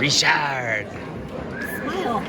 Richard. Smile.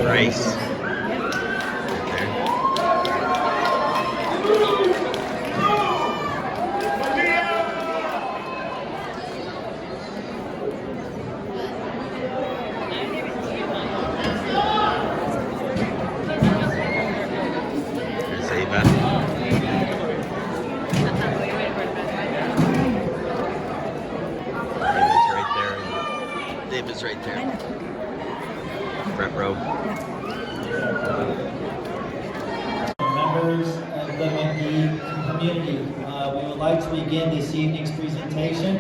Rice. David's right there. Front row. Members of the Magee community, we would like to begin this evening's presentation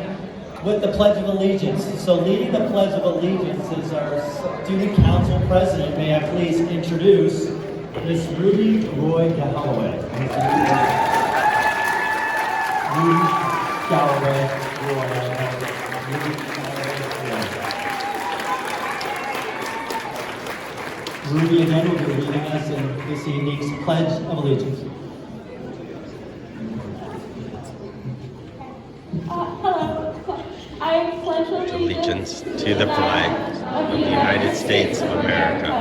with the Pledge of Allegiance. So leading the Pledge of Allegiance is our Student Council President. May I please introduce Ms. Ruby Roy Galloway. Ruby Galloway. Ruby again will be leading us in this evening's Pledge of Allegiance. Hello. I pledge Allegiance to the flag of the United States of America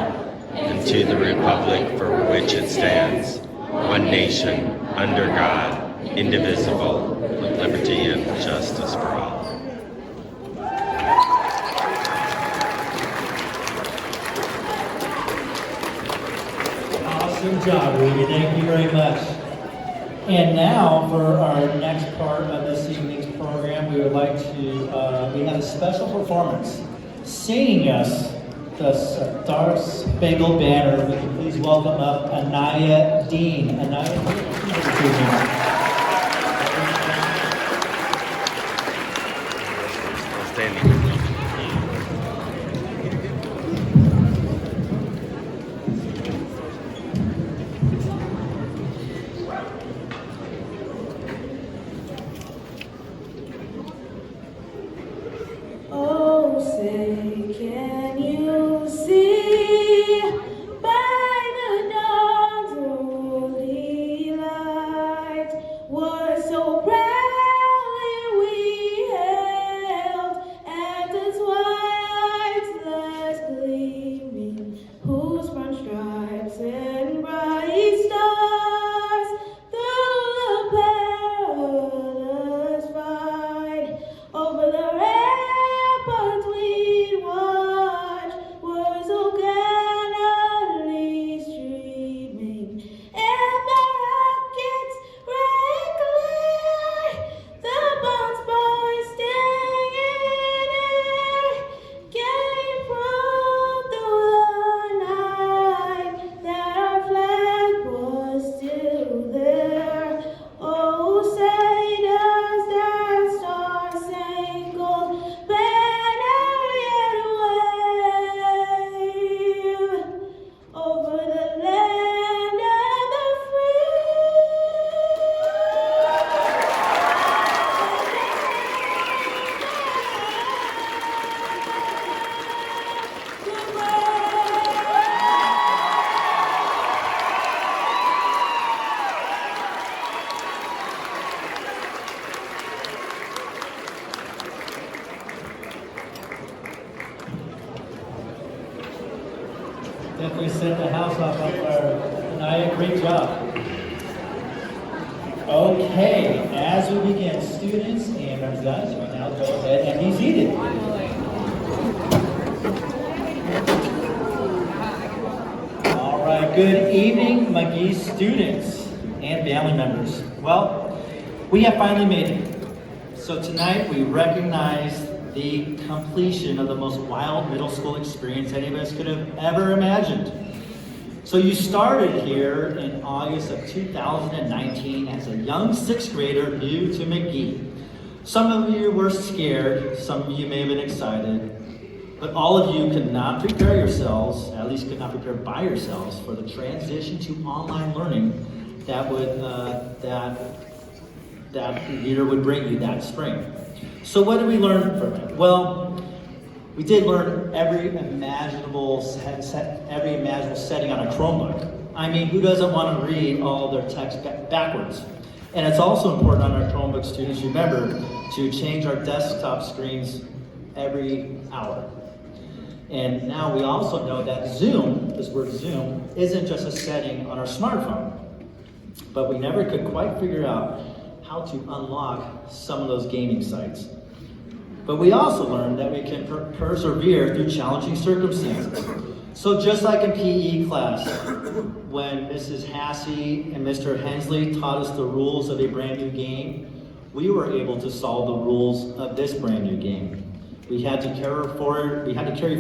and to the republic for which it stands, one nation, under God, indivisible, with liberty and justice for all. Awesome job, Ruby. Thank you very much. And now, for our next part of this evening's program, we would like to, we have a special performance. Singing us the Star Spangled Banner, we can please welcome up Anaya Dean. Anaya Dean. Standing. Oh, say, can you see by the dawn's early light what so proudly we hailed at the twilight's last gleaming, whose front stripes and bright stars through the perilous fight over the ramparts we'd watch were so gallantly streaming, and the rockets rang clear, the bombs bursting in air gave proof through the night that our Definitely set the house off on fire. Naya, great job. Okay, as we begin, students and our guys will now go ahead and be seated. All right, good evening, Magee students and family members. Well, we have finally made it. So tonight we recognize the completion of the most wild middle school experience any of us could have ever imagined. So you started here in August of 2019 as a young sixth grader new to Magee. Some of you were scared, some of you may have been excited, but all of you could not prepare yourselves, at least could not prepare by yourselves, for the transition to online learning that the year would bring you that spring. So what did we learn from it? Well, we did learn every imaginable setting on a Chromebook. I mean, who doesn't want to read all their text backwards? And it's also important on our Chromebook students, remember, to change our desktop screens every hour. And now we also know that Zoom, this word Zoom, isn't just a setting on our smartphone. But we never could quite figure out how to unlock some of those gaming sites. But we also learned that we can persevere through challenging circumstances. So just like in PE class, when Mrs. Hassey and Mr. Hensley taught us the rules of a brand new game, we were able to solve the rules of this brand new game. We had to carry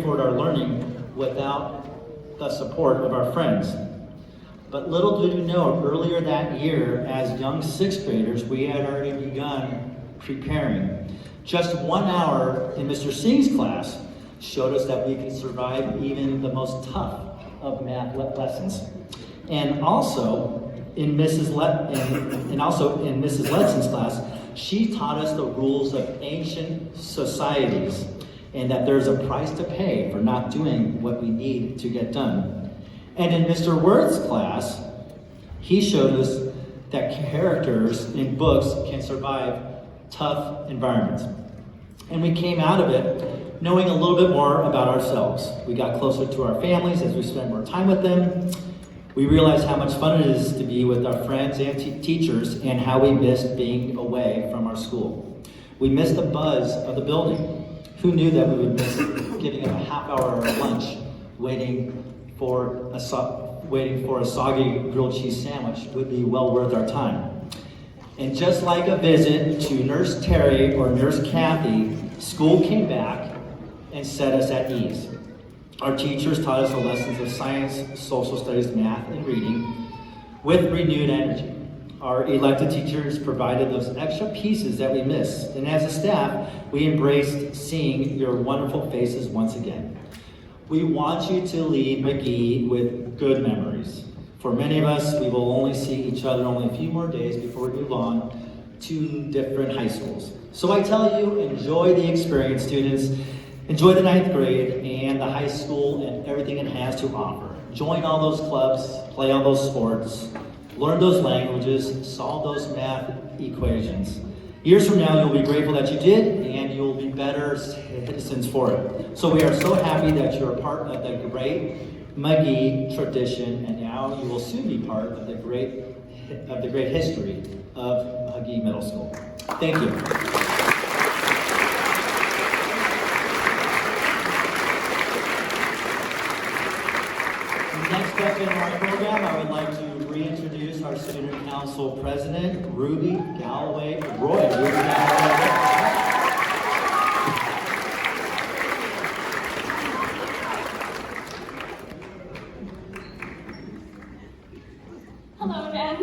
forward our learning without the support of our friends. But little did we know, earlier that year, as young sixth graders, we had already begun preparing. Just 1 hour in Mr. Singh's class showed us that we can survive even the most tough of math lessons. And also in Mrs. Ledson's class, she taught us the rules of ancient societies and that there's a price to pay for not doing what we need to get done. And in Mr. Word's class, he showed us that characters in books can survive tough environments. And we came out of it knowing a little bit more about ourselves. We got closer to our families as we spent more time with them. We realized how much fun it is to be with our friends and teachers and how we missed being away from our school. We missed the buzz of the building. Who knew that we would miss giving up a half-hour lunch waiting for a soggy grilled cheese sandwich would be well worth our time. And just like a visit to Nurse Terry or Nurse Kathy, school came back and set us at ease. Our teachers taught us the lessons of science, social studies, math, and reading with renewed energy. Our elected teachers provided those extra pieces that we missed. And as a staff, we embraced seeing your wonderful faces once again. We want you to leave Magee with good memories. For many of us, we will only see each other only a few more days before we move on to different high schools. So I tell you, enjoy the experience, students. Enjoy the 9th grade and the high school and everything it has to offer. Join all those clubs, play all those sports, learn those languages, solve those math equations. Years from now, you'll be grateful that you did, and you'll be better citizens for it. So we are so happy that you're a part of the great Magee tradition, and now you will soon be part of the great history of Magee Middle School. Thank you. Next up in our program, I would like to reintroduce our Student Council President, Ruby Galloway Roy. Ruby Galloway. Hello again.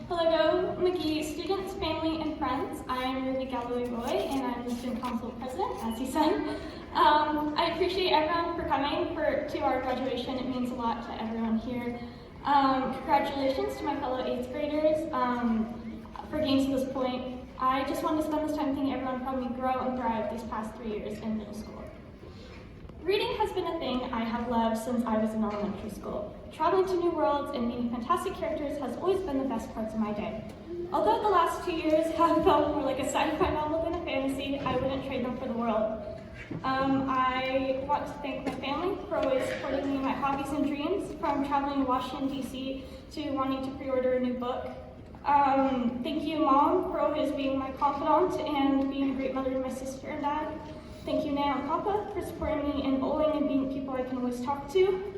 Hello, Magee students, family, and friends. I'm Ruby Galloway Roy, and I'm the Student Council President, as he said. I appreciate everyone for coming to our graduation. It means a lot to everyone here. Congratulations to my fellow 8th graders for getting to this point. I just want to spend this time thanking everyone for helping me grow and thrive these past 3 years in middle school. Reading has been a thing I have loved since I was in elementary school. Traveling to new worlds and meeting fantastic characters has always been the best parts of my day. Although the last 2 years have felt more like a sci-fi novel than a fantasy, I wouldn't trade them for the world. I want to thank my family for always supporting me in my hobbies and dreams, from traveling to Washington, D.C. to wanting to pre-order a new book. Thank you, Mom, for always being my confidant and being a great mother to my sister and dad. Thank you, Nana and Papa, for supporting me in bowling and being people I can always talk to.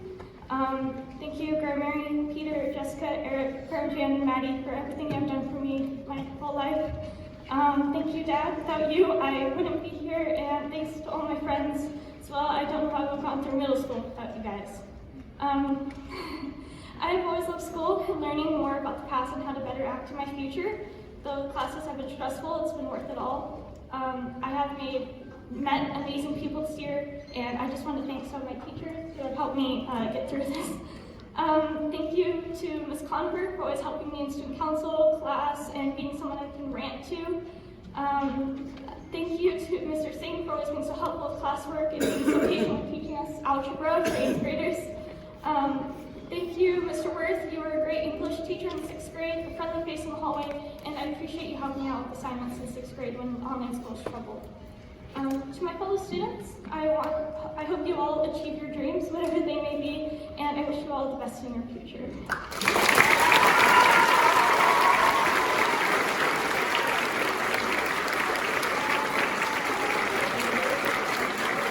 Thank you, Grandma Mary, Peter, Jessica, Eric, Grandma Jan, and Maddie for everything you've done for me my whole life. Thank you, Dad. Without you, I wouldn't be here, and thanks to all my friends as well. I don't know how I would have gone through middle school without you guys. I've always loved school and learning more about the past and how to better act in my future. Though classes have been stressful, it's been worth it all. I have met amazing people this year, and I just want to thank some of my teachers who have helped me get through this. Thank you to Ms. Conver for always helping me in student council, class, and being someone I can rant to. Thank you to Mr. Singh for always being so helpful with classwork and being so patient with teaching us algebra for 8th graders. Thank you, Mr. Worth. You were a great English teacher in 6th grade, a friendly face in the hallway, and I appreciate you helping me out with assignments in 6th grade when online school struggled. To my fellow students, I hope you all achieve your dreams, whatever they may be, and I wish you all the best in your future.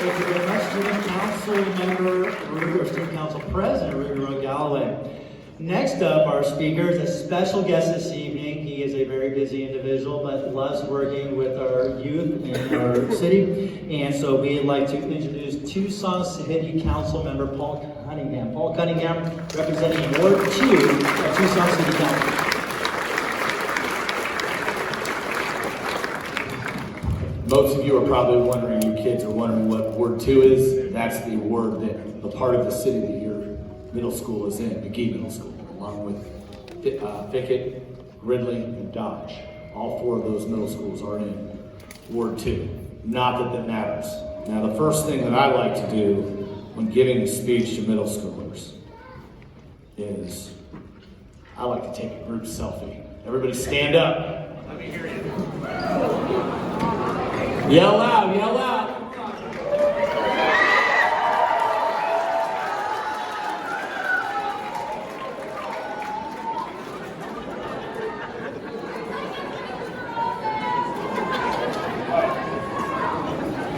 Thank you very much, Student Council Member Ruger, Student Council President Ruger Galloway. Next up, our speaker is a special guest this evening. He is a very busy individual, but loves working with our youth in our city. And so we'd like to introduce Tucson City Council Member Paul Cunningham. Paul Cunningham, representing Ward 2 of Tucson City Council. Most of you are probably wondering, you kids are wondering what Ward 2 is. That's the ward that, the part of the city that your middle school is in, Magee Middle School, along with Fickett, Ridley, and Dodge. All 4 of those middle schools are in Ward 2. Not that that matters. Now, the first thing that I like to do when giving a speech to middle schoolers is I like to take a group selfie. Everybody stand up. Let me hear you. Yell out, yell out.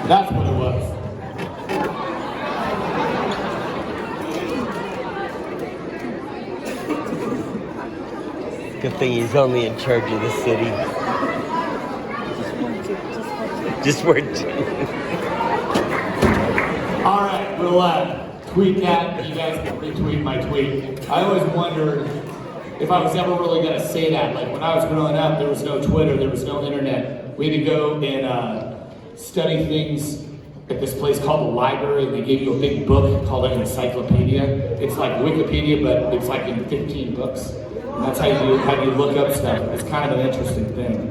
That's what it was. Good thing he's only in charge of the city. Just Ward 2. All right, we'll tweet that. You guys can retweet my tweet. I always wondered if I was ever really going to say that. Like when I was growing up, there was no Twitter, there was no internet. We had to go and study things at this place called the library. They gave you a big book called an encyclopedia. It's like Wikipedia, but it's like in 15 books. And that's how you look up stuff. It's kind of an interesting thing.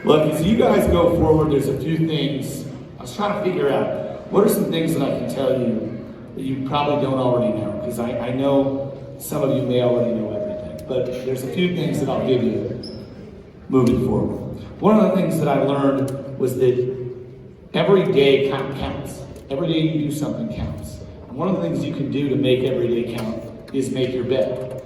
Look, as you guys go forward, there's a few things I was trying to figure out. What are some things that I can tell you that you probably don't already know? Because I know some of you may already know everything. But there's a few things that I'll give you moving forward. One of the things that I learned was that every day counts. Every day you do something counts. And one of the things you can do to make every day count is make your bed.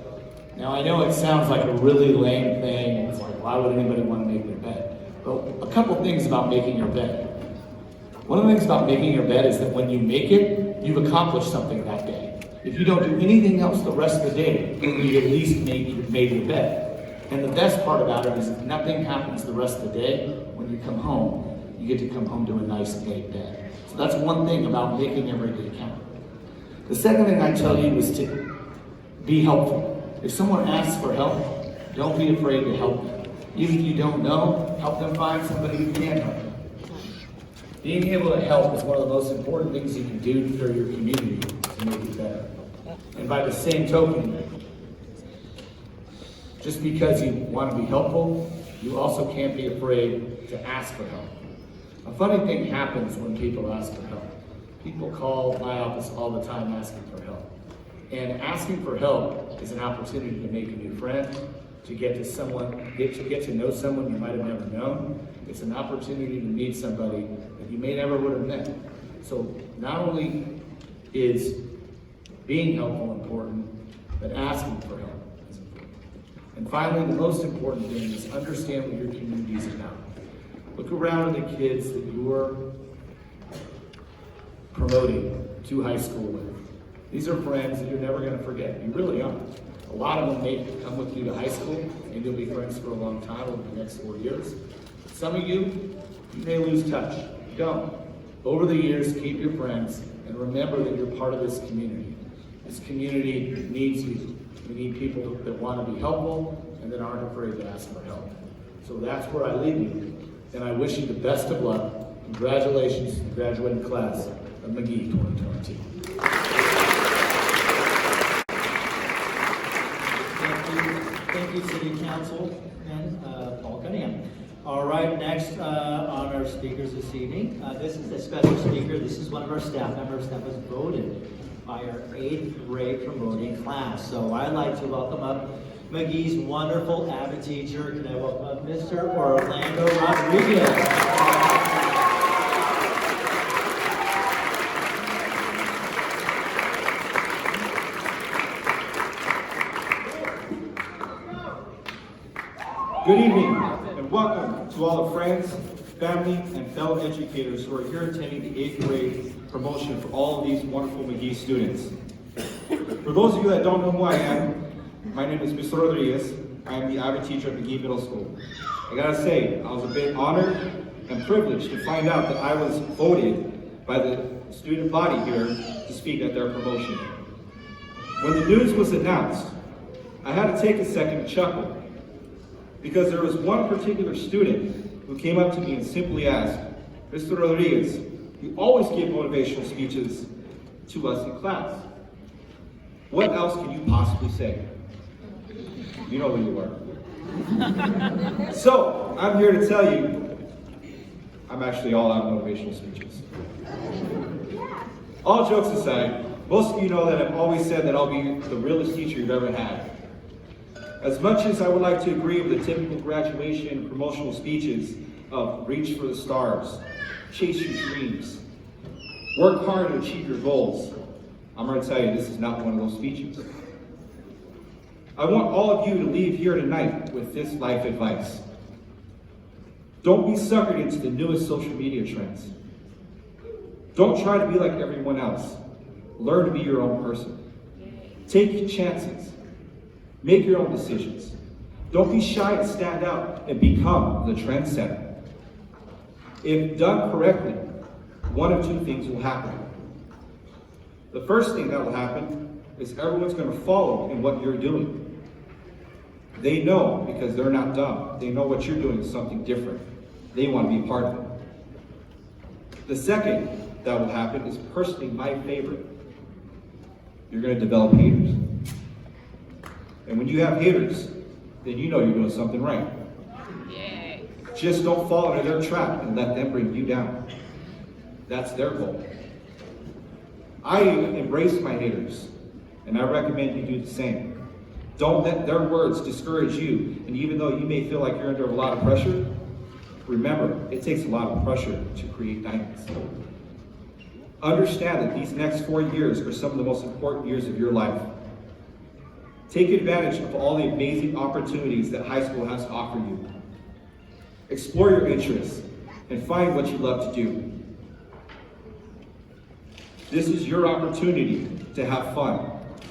Now I know it sounds like a really lame thing, and it's like, why would anybody want to make their bed? But a couple things about making your bed. One of the things about making your bed is that when you make it, you've accomplished something that day. If you don't do anything else the rest of the day, you at least made your bed. And the best part about it is if nothing happens the rest of the day, when you come home, you get to come home to a nice made bed. So that's one thing about making every day count. The second thing I tell you is to be helpful. If someone asks for help, don't be afraid to help them. Even if you don't know, help them find somebody who can help them. Being able to help is one of the most important things you can do for your community to make it better. And by the same token, just because you want to be helpful, you also can't be afraid to ask for help. A funny thing happens when people ask for help. People call my office all the time asking for help. And asking for help is an opportunity to make a new friend, to get to know someone you might have never known. It's an opportunity to meet somebody that you may never would have met. So not only is being helpful important, but asking for help is important. And finally, the most important thing is understand what your community is about. Look around at the kids that you're promoting to high school with. These are friends that you're never going to forget. You really are. A lot of them may come with you to high school, and you'll be friends for a long time over the next 4 years. Some of you may lose touch. Don't. Over the years, keep your friends, and remember that you're part of this community. This community needs you. We need people that want to be helpful and that aren't afraid to ask for help. So that's where I leave you, and I wish you the best of luck. Congratulations to the graduating class of Magee 2022. Thank you, City Councilman Paul Cunningham. All right, next on our speakers this evening, this is a special speaker. This is one of our staff members that was voted by our 8th grade promoting class. So I'd like to welcome up Magee's wonderful avid teacher. Can I welcome up Mr. Orlando Rodriguez? Good evening, and welcome to all the friends, family, and fellow educators who are here attending the 8th grade promotion for all of these wonderful Magee students. For those of you that don't know who I am, my name is Mr. Rodriguez. I am the avid teacher at Magee Middle School. I gotta say, I was a bit honored and privileged to find out that I was voted by the student body here to speak at their promotion. When the news was announced, I had to take a second to chuckle, because there was one particular student who came up to me and simply asked, Mr. Rodriguez, you always give motivational speeches to us in class. What else can you possibly say? You know who you are. So, I'm here to tell you, I'm actually all out of motivational speeches. All jokes aside, most of you know that I've always said that I'll be the realest teacher you've ever had. As much as I would like to agree with the typical graduation and promotional speeches of reach for the stars, chase your dreams, work hard to achieve your goals, I'm going to tell you this is not one of those speeches. I want all of you to leave here tonight with this life advice. Don't be suckered into the newest social media trends. Don't try to be like everyone else. Learn to be your own person. Take chances. Make your own decisions. Don't be shy to stand out and become the trendsetter. If done correctly, one of two things will happen. The first thing that will happen is everyone's going to follow in what you're doing. They know because they're not dumb. They know what you're doing is something different. They want to be a part of it. The second that will happen is personally my favorite. You're going to develop haters. And when you have haters, then you know you're doing something right. Yeah. Just don't fall into their trap and let them bring you down. That's their goal. I embrace my haters, and I recommend you do the same. Don't let their words discourage you, and even though you may feel like you're under a lot of pressure, remember, it takes a lot of pressure to create diamonds. Understand that these next 4 years are some of the most important years of your life. Take advantage of all the amazing opportunities that high school has to offer you. Explore your interests and find what you love to do. This is your opportunity to have fun.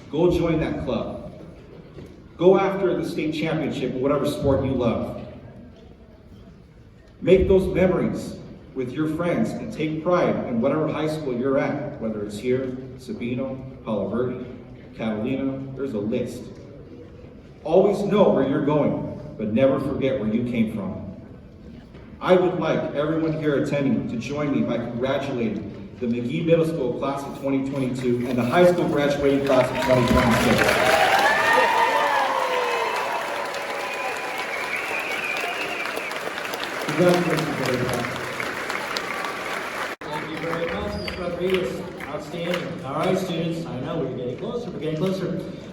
Go join that club. Go after the state championship in whatever sport you love. Make those memories with your friends and take pride in whatever high school you're at, whether it's here, Sabino, Palo Verde, Catalina, there's a list. Always know where you're going, but never forget where you came from. I would like everyone here attending to join me by congratulating the Magee Middle School class of 2022 and the high school graduating class of 2026. Congratulations, everyone. Thank you very much, Mr. Rodriguez. Outstanding. All right, students, I know we're getting closer.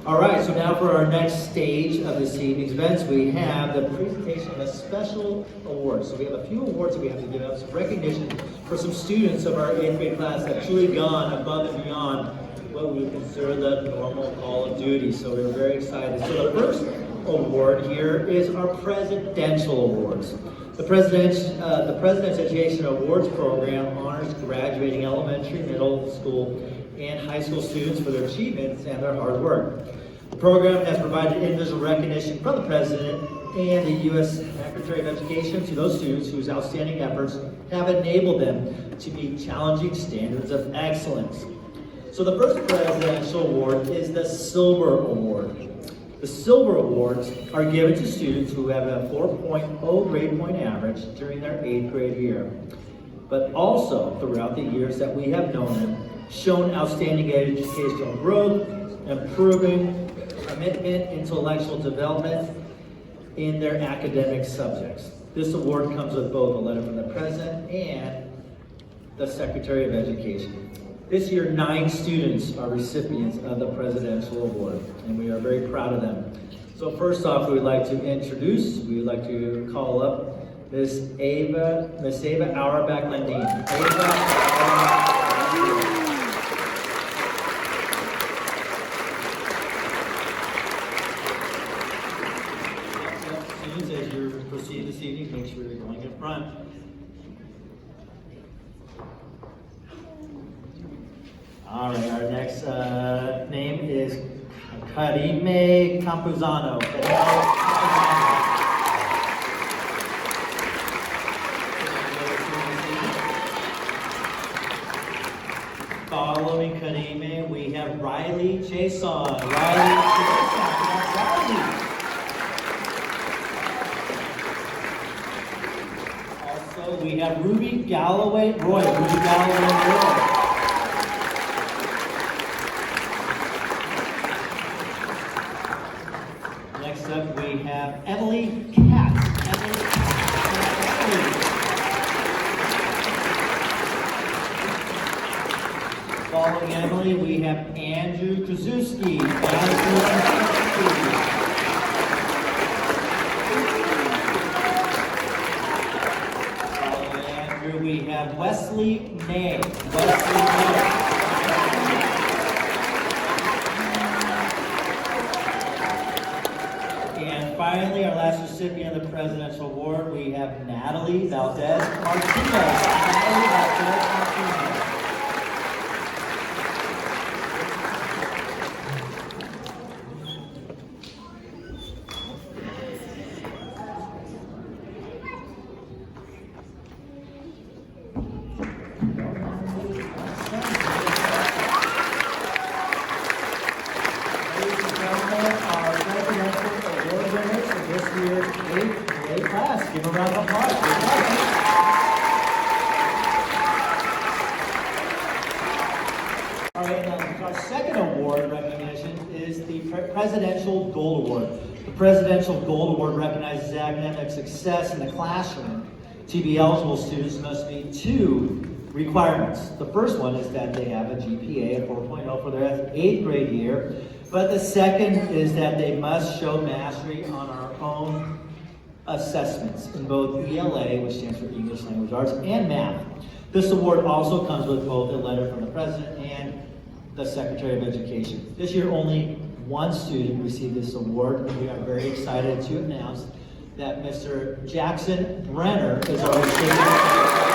All right, so now for our next stage of this evening's events, we have the presentation of a special award. So we have a few awards that we have to give out, some recognition for some students of our 8th grade class that have truly gone above and beyond what we would consider the normal call of duty. So we're very excited. So the first award here is our Presidential Awards. The President's Education Awards Program honors graduating elementary, middle school, and high school students for their achievements and their hard work. The program has provided individual recognition from the President and the U.S. Secretary of Education to those students whose outstanding efforts have enabled them to meet challenging standards of excellence. So the first Presidential Award is the Silver Award. The Silver Awards are given to students who have a 4.0 grade point average during their 8th grade year, but also throughout the years that we have known them, shown outstanding educational growth, improving commitment, intellectual development in their academic subjects. This award comes with both a letter from the President and the Secretary of Education. This year, 9 students are recipients of the Presidential Award, and we are very proud of them. So first off, we would like to call up Miss Ava Auerbach-Landine. Students, as you proceed this evening, make sure you're going in front. All right, our next name is Karime Campuzano. Following Karime, we have Riley Jason. Also, we have Ruby Galloway Roy. Next up, we have Emily Katz. Following Emily, we have Andrew Krasuski. Following Andrew, we have Wesley May. And finally, our last recipient of the Presidential Award, we have Natalie Valdez Martinez. Give a round of applause. All right, now our second award recognition is the Presidential Gold Award. The Presidential Gold Award recognizes academic success in the classroom. To be eligible, students must meet 2 requirements. The first one is that they have a GPA of 4.0 for their 8th grade year, but the second is that they must show mastery on our own assessments in both ELA, which stands for English Language Arts, and math. This award also comes with both a letter from the President and the Secretary of Education. This year, only 1 student received this award, and we are very excited to announce that Mr. Jackson Brenner is our recipient.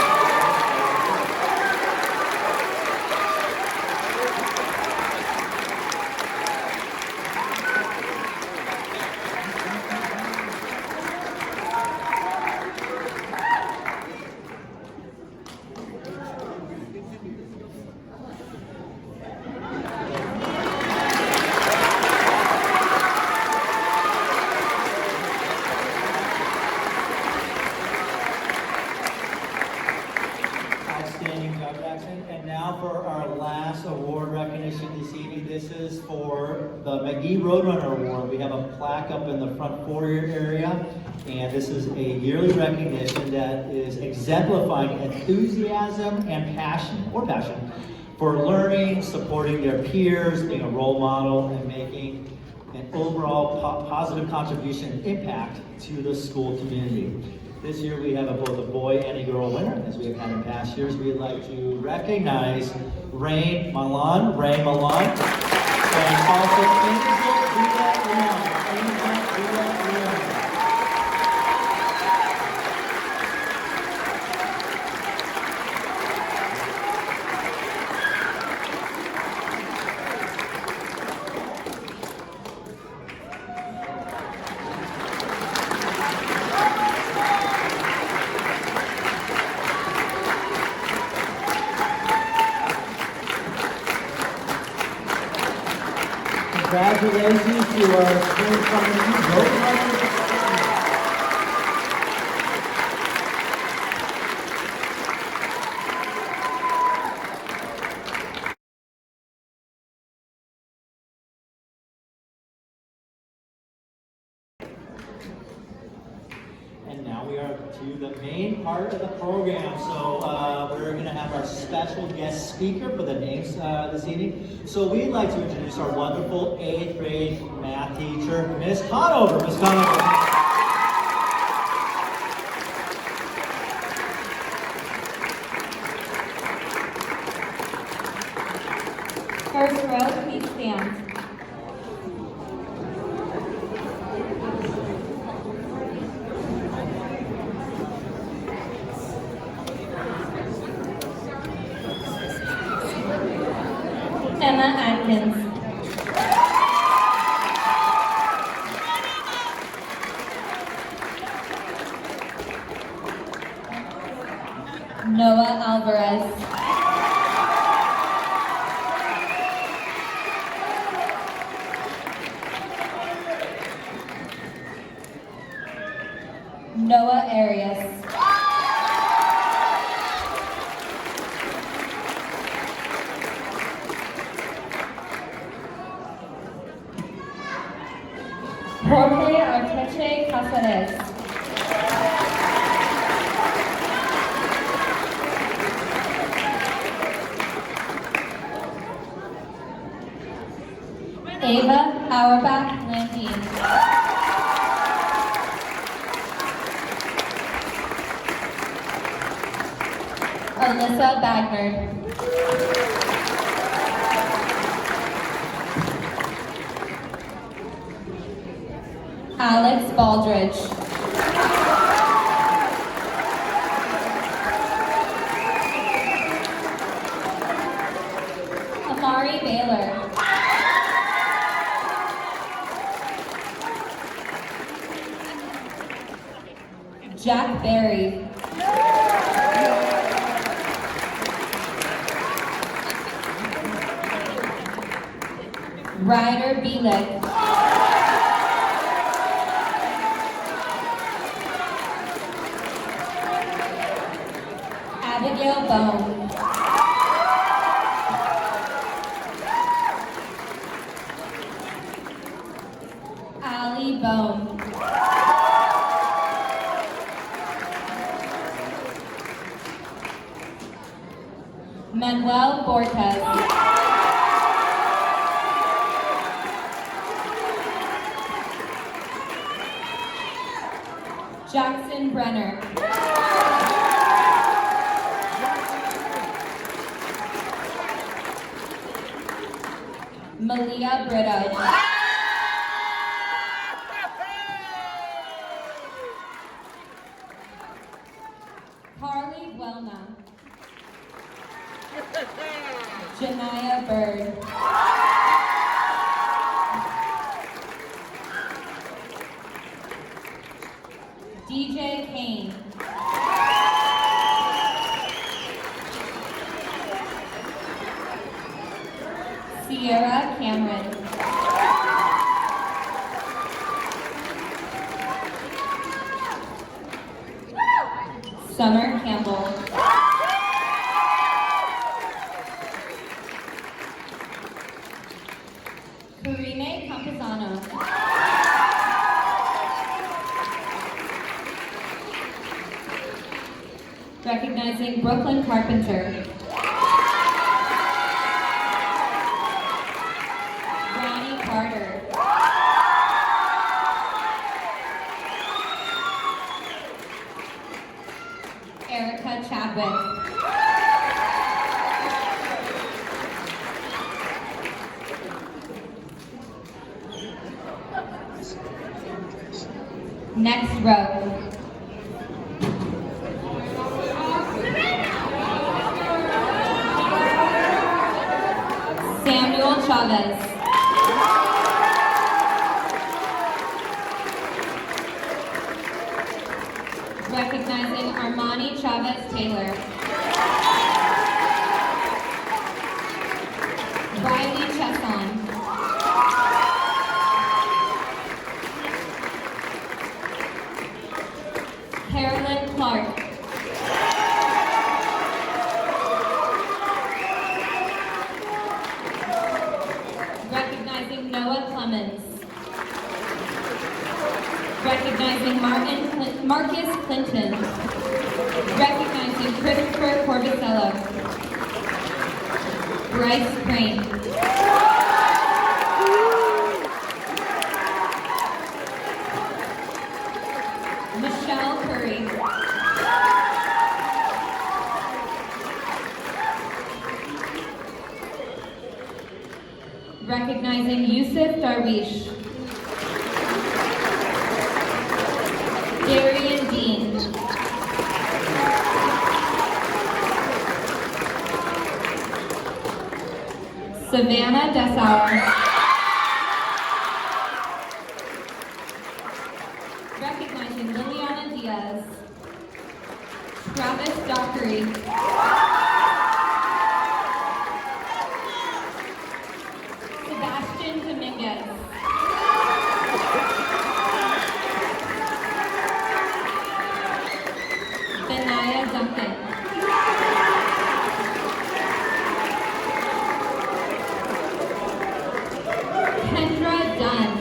This is for the Magee Roadrunner Award. We have a plaque up in the front foyer area, and this is a yearly recognition that is exemplifying enthusiasm and passion for learning, supporting their peers, being a role model, and making an overall positive contribution and impact to the school community. This year we have both a boy and a girl winner, as we have had in past years. We'd like to recognize Ray Milan, and also Angel Leon. Congratulations to our spring summer vote runners. And now we are to the main part of the program. So we're going to have our special guest speaker for the names this evening. So we'd like to introduce our wonderful 8th grade math teacher, Miss Conover. Miss Conover. First row, please stand. Emma Atkins. Noah Alvarez. Noah Arias. Jorge Arteche Casares. Ava Auerbach Landine. Alyssa Bagner. Alex Baldridge. Amari Baylor. Jack Berry. Ryder Bielek. Abigail Bone. Ali Bone. Manuel Bortez. Jackson Brenner. Malia Brito. Carly Welna. Janaya Bird. DJ Kane. Sierra Cameron. Summer Campbell. Karime Campuzano. Recognizing Brooklyn Carpenter. Next row. Samuel Chavez. Recognizing Armani Chavez Taylor. Riley Chesson. Carolyn Clark. Recognizing Noah Clemens. Recognizing Marcus Clinton. Recognizing Christopher Corbicello. Bryce Crane. Michelle Curry. Recognizing Yusuf Darwish. Darian Dean. Savannah Dessauer. Recognizing Liliana Diaz. Travis Dockery. Sebastian Dominguez. Benaya Duncan. Kendra Dunn.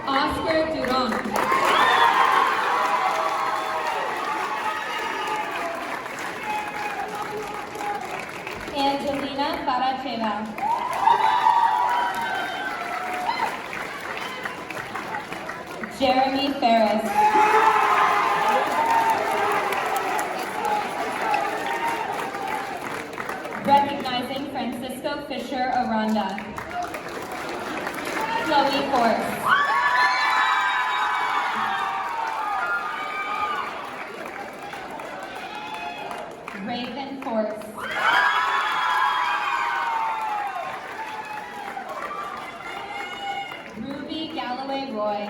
Oscar Duron. Angelina Faracheva. Jeremy Ferris. Recognizing Francisco Fisher Aranda. Chloe Force. Raven Force. Ruby Galloway Roy.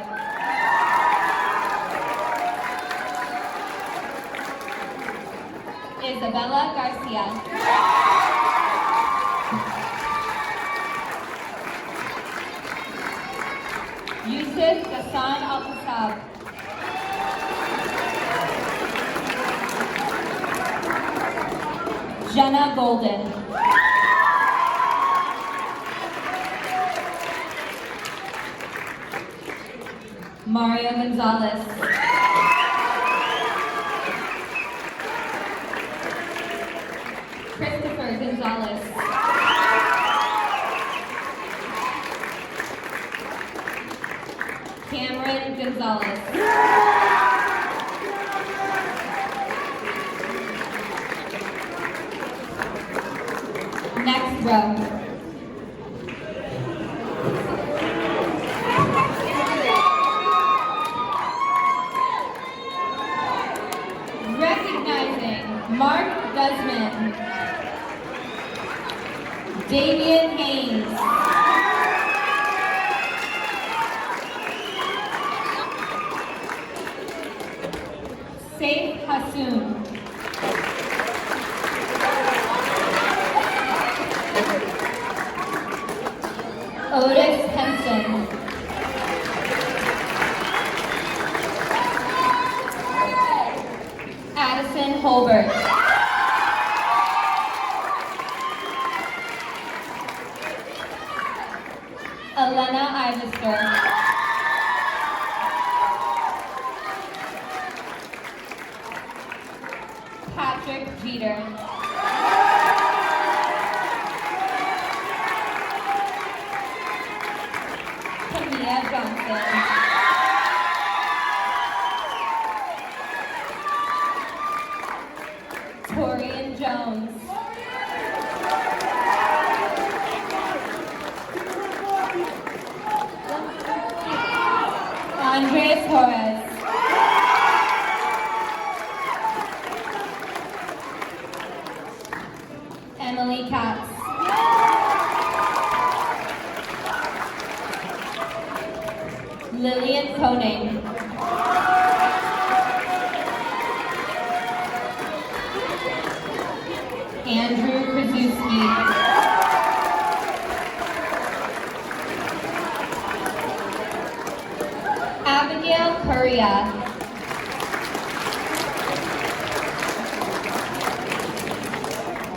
Isabella Garcia. Yusuf Gassan Al-Qasab. Jenna Golden. Mario Gonzalez. Christopher Gonzalez. Cameron Gonzalez. Next row. Recognizing Mark Guzman. Damian Haynes. Saif Hassoun. Otis Henson. Addison Holbert. Elena Ivester. Patrick Jeter. Tamia Johnson. Torian Jones. Torres. Emily Katz. Lillian Koning. Andrew Krasuski. Abigail Correa.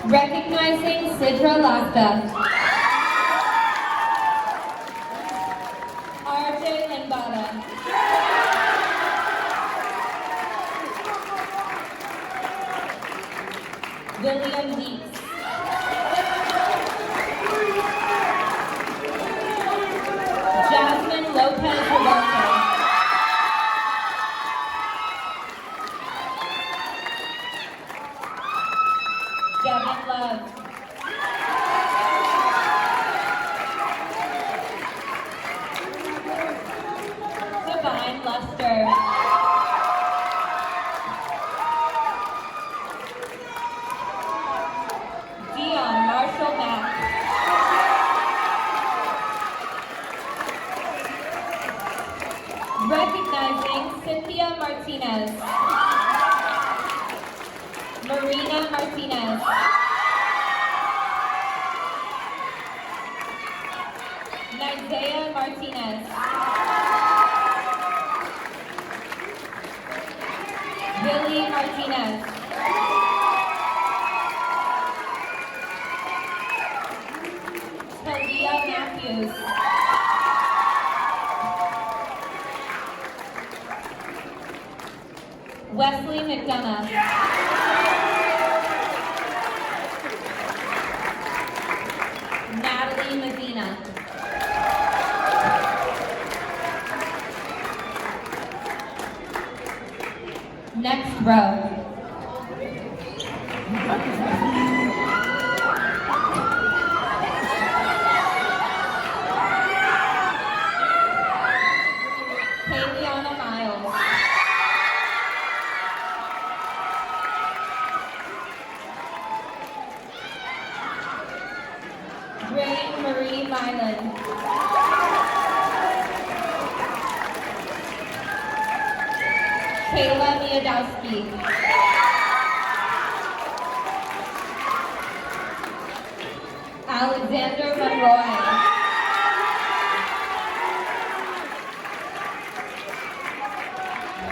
Recognizing Sidra Lasta. RJ Limbada. William Leaks. Jasmine Lopez Roberto. Devin Love. Divine Luster. Dion Marshall Mack. Recognizing Cynthia Martinez. Marina Martinez. Isaiah Martinez. Billy Martinez. Talia Matthews. Wesley McDonough. Natalie Medina. Next row. Kayliana Miles. Grain Marie Mylan. Kayla Miodowski. Alexander Monroy.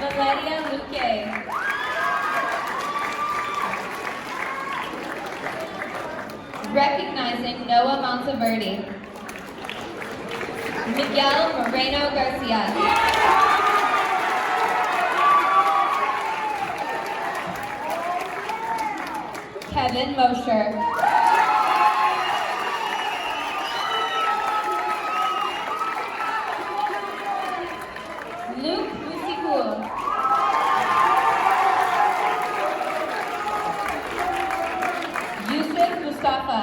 Valeria Luque. Recognizing Noah Monteverdi. Miguel Moreno Garcia. Kevin Mosher. Luke Musikul. Yusuf Mustafa.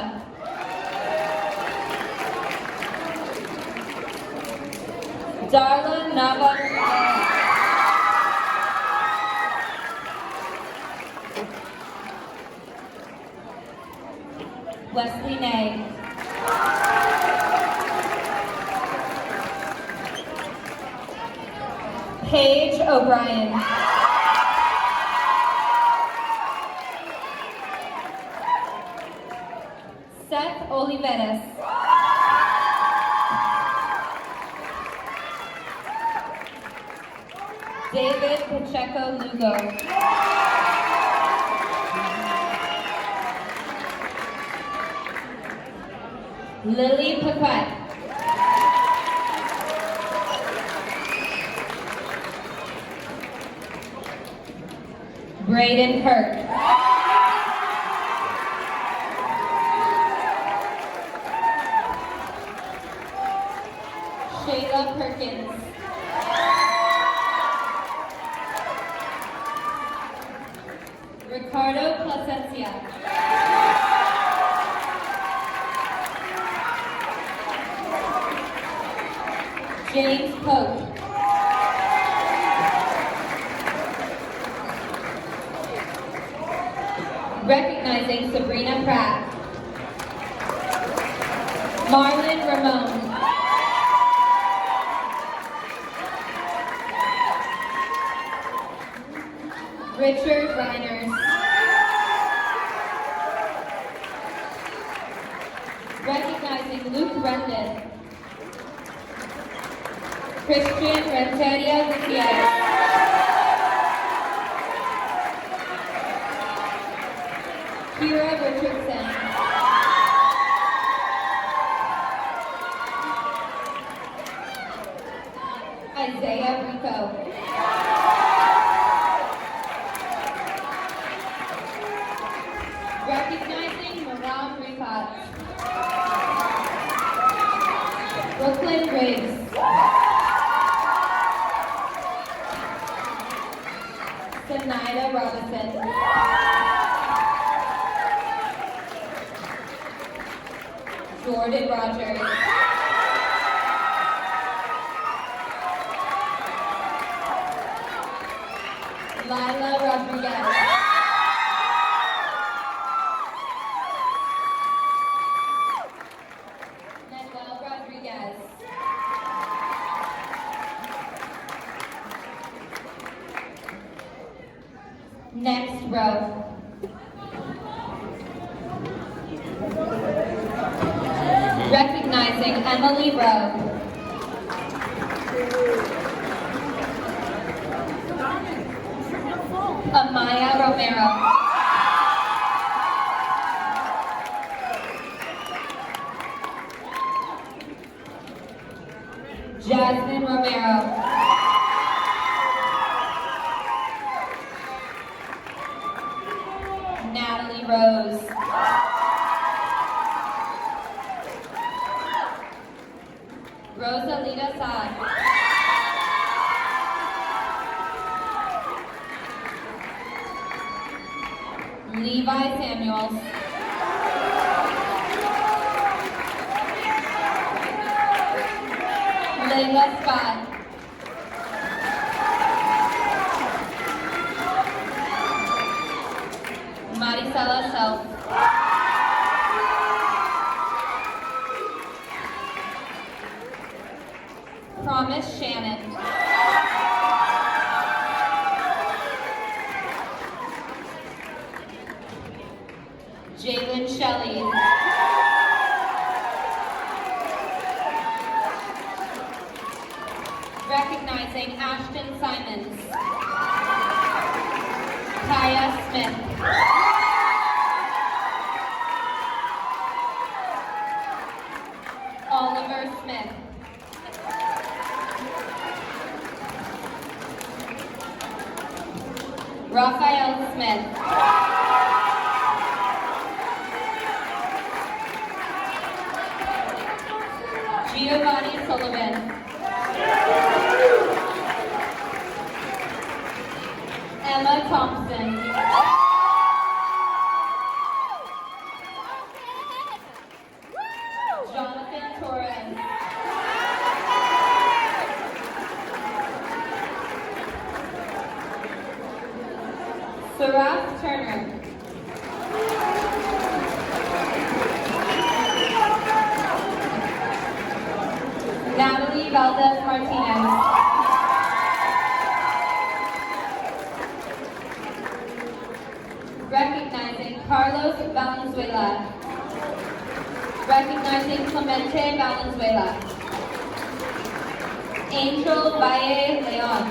Darla Nava. Wesley Nay. Paige O'Brien. Seth Oliveras. David Pacheco Lugo. Lily Paquette. Braden Kirk. Shayla Perkins. Ricardo Placencia. James Pope. Recognizing Sabrina Pratt. Marlon Ramon. Richard Reiners. Recognizing Luke Rendon. Christian Renteria Gutierrez. Kira Richardson. Isaiah Rico. Recognizing Maram Rifat. Brooklyn Graves. Zenaida Robinson. Jordan Rogers. Lila Rodriguez. Manuel Rodriguez. Next row. Recognizing Emily Rowe. Amaya Romero. Jasmine Romero. Natalie Rose. Rosalita Saad. Levi Samuels. Layla Scott. Maricela Self. Promise Shannon. Jalen Shelley. Recognizing Ashton Simons. Kaya Smith. Oliver Smith. Raphael Smith. Giovanni Sullivan. Emma Thompson. Jonathan Torres. Saraf Turner. Natalie Valdez Martinez. Recognizing Carlos Valenzuela. Recognizing Clemente Valenzuela. Angel Valle Leon.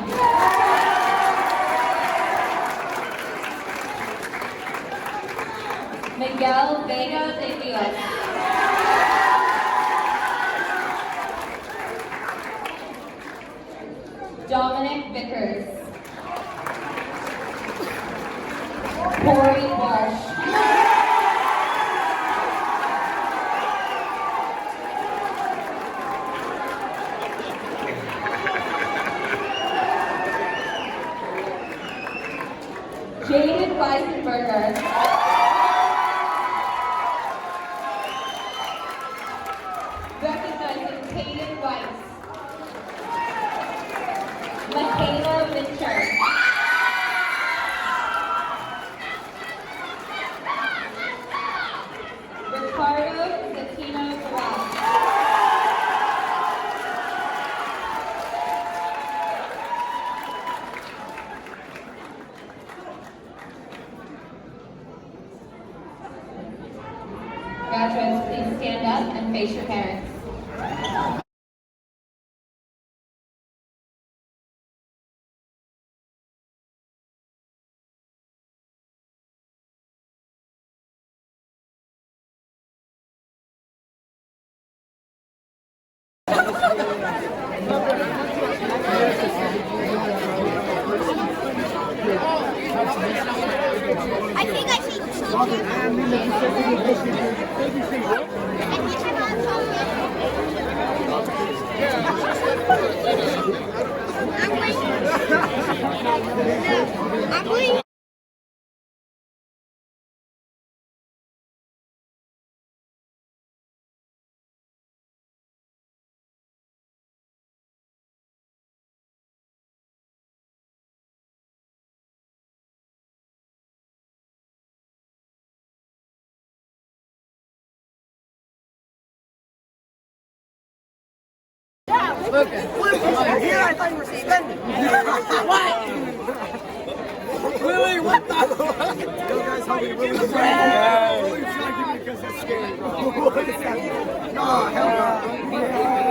Miguel Vega de Dios. Dominic Vickers. Corey Walsh. Jaden Weisenberger. Recognizing Caden Weiss. Michaela Winter. Graduates, please stand up and face your parents. I think I see children. And we I'm going. Okay. Here I thought you were suspended. What? Wait, what the fuck? Yo guys, how you really because it's scary, bro. No, hell no.